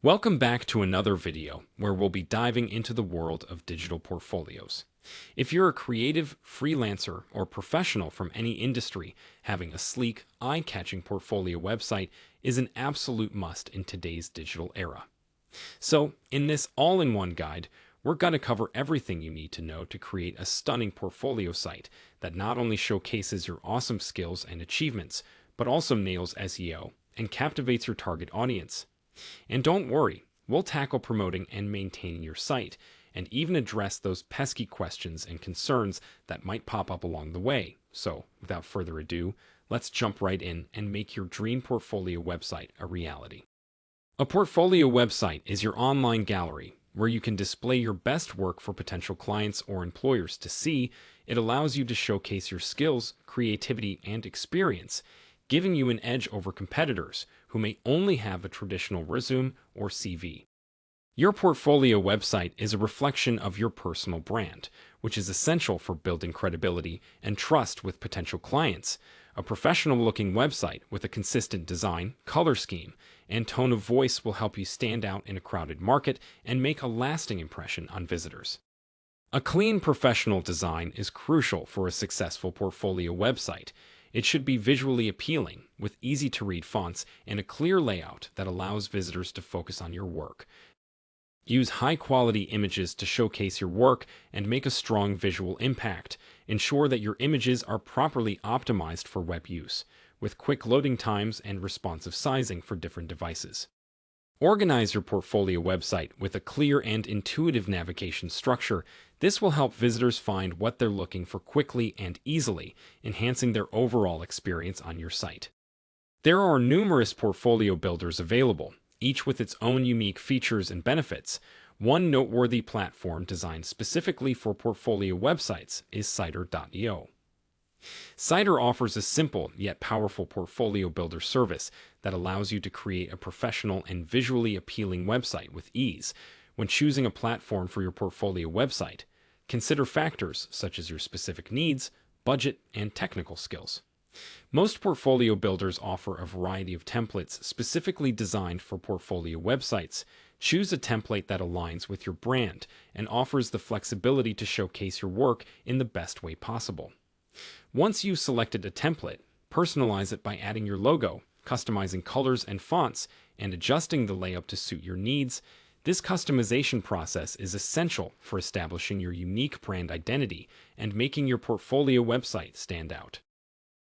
Welcome back to another video where we'll be diving into the world of digital portfolios. If you're a creative, freelancer, or professional from any industry, having a sleek, eye-catching portfolio website is an absolute must in today's digital era. So, in this all-in-one guide, we're going to cover everything you need to know to create a stunning portfolio site that not only showcases your awesome skills and achievements, but also nails SEO and captivates your target audience. And don't worry, we'll tackle promoting and maintaining your site, and even address those pesky questions and concerns that might pop up along the way. So, without further ado, let's jump right in and make your dream portfolio website a reality. A portfolio website is your online gallery where you can display your best work for potential clients or employers to see. It allows you to showcase your skills, creativity, and experience, giving you an edge over competitors who may only have a traditional resume or CV. Your portfolio website is a reflection of your personal brand, which is essential for building credibility and trust with potential clients. A professional-looking website with a consistent design, color scheme, and tone of voice will help you stand out in a crowded market and make a lasting impression on visitors. A clean, professional design is crucial for a successful portfolio website. It should be visually appealing, with easy-to-read fonts and a clear layout that allows visitors to focus on your work. Use high-quality images to showcase your work and make a strong visual impact. Ensure that your images are properly optimized for web use, with quick loading times and responsive sizing for different devices. Organize your portfolio website with a clear and intuitive navigation structure. This will help visitors find what they're looking for quickly and easily, enhancing their overall experience on your site. There are numerous portfolio builders available, each with its own unique features and benefits. One noteworthy platform designed specifically for portfolio websites is Cider.io. Cider offers a simple yet powerful portfolio builder service that allows you to create a professional and visually appealing website with ease. When choosing a platform for your portfolio website, consider factors such as your specific needs, budget, and technical skills. Most portfolio builders offer a variety of templates specifically designed for portfolio websites. Choose a template that aligns with your brand and offers the flexibility to showcase your work in the best way possible. Once you've selected a template, personalize it by adding your logo, customizing colors and fonts, and adjusting the layout to suit your needs. This customization process is essential for establishing your unique brand identity and making your portfolio website stand out.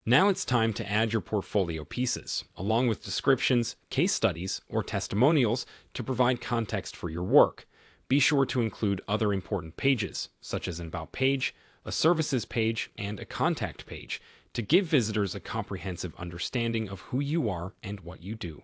Now it's time to add your portfolio pieces, along with descriptions, case studies, or testimonials to provide context for your work. Be sure to include other important pages, such as an About page, a services page, and a contact page, to give visitors a comprehensive understanding of who you are and what you do.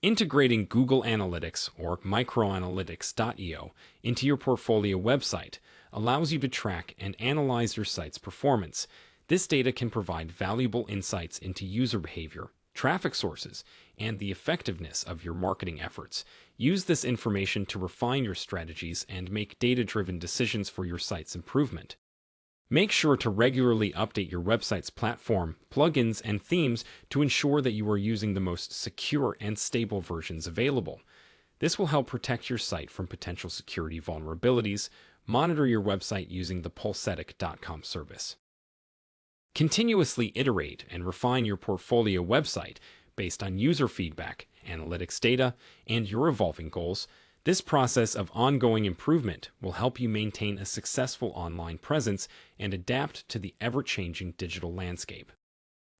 Integrating Google Analytics or Microanalytics.io into your portfolio website allows you to track and analyze your site's performance. This data can provide valuable insights into user behavior, traffic sources, and the effectiveness of your marketing efforts. Use this information to refine your strategies and make data-driven decisions for your site's improvement. Make sure to regularly update your website's platform, plugins, and themes to ensure that you are using the most secure and stable versions available. This will help protect your site from potential security vulnerabilities. Monitor your website using the Pulsetic.com service. Continuously iterate and refine your portfolio website based on user feedback, analytics data, and your evolving goals. This process of ongoing improvement will help you maintain a successful online presence and adapt to the ever-changing digital landscape.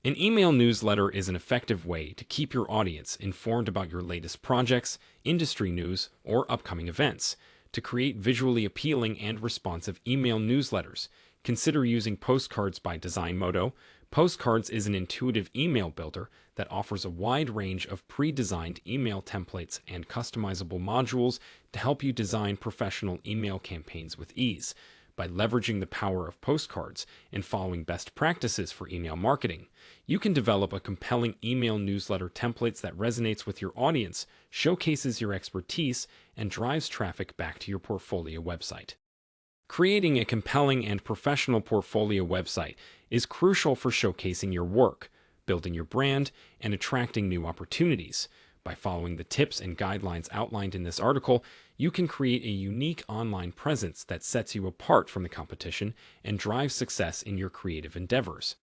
An email newsletter is an effective way to keep your audience informed about your latest projects, industry news, or upcoming events. To create visually appealing and responsive email newsletters, consider using Postcards by DesignModo. Postcards is an intuitive email builder that offers a wide range of pre-designed email templates and customizable modules to help you design professional email campaigns with ease. By leveraging the power of postcards and following best practices for email marketing, you can develop a compelling email newsletter template that resonates with your audience, showcases your expertise, and drives traffic back to your portfolio website. Creating a compelling and professional portfolio website is crucial for showcasing your work, building your brand, and attracting new opportunities. By following the tips and guidelines outlined in this article, you can create a unique online presence that sets you apart from the competition and drives success in your creative endeavors.